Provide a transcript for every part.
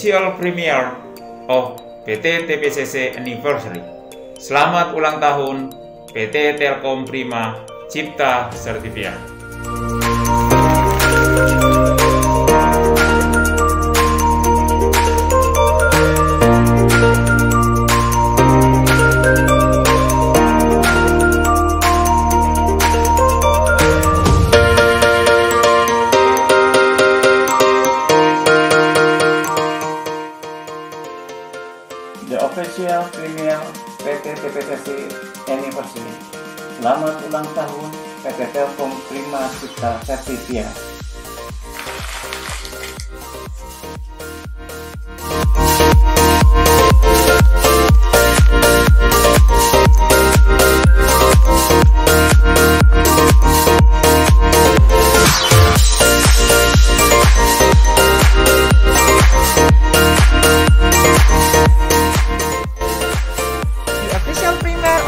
official premiere of PT TPCC anniversary. Selamat ulang tahun PT Telkom Prima Cipta Certifia. The official premiere PT TPCC anniversary. Selamat ulang tahun PT Telkom Prima Cipta Certifia.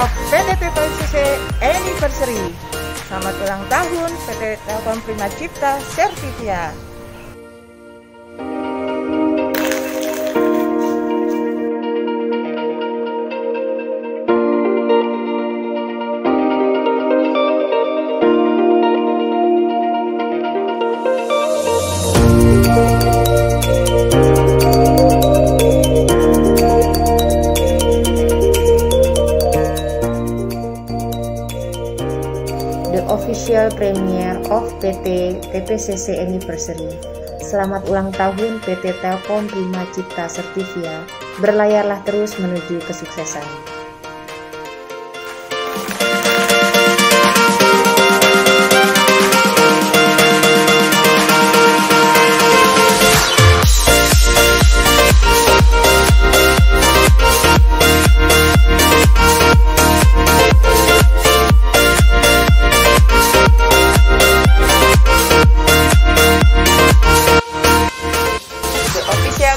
Of PT TPCC anniversary. Selamat ulang tahun PT Telkom Prima Cipta Certifia. The official premiere of PT TPCC anniversary. Selamat ulang tahun PT Telkom Prima Cipta Certifia. Berlayarlah terus menuju kesuksesan.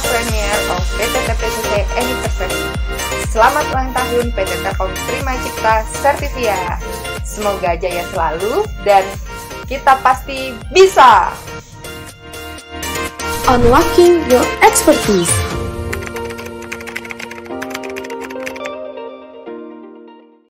Premier of PT TPCC anniversary. Selamat ulang tahun PT Telkom Prima Cipta Certifia. Semoga jaya selalu dan kita pasti bisa. Unlocking your expertise.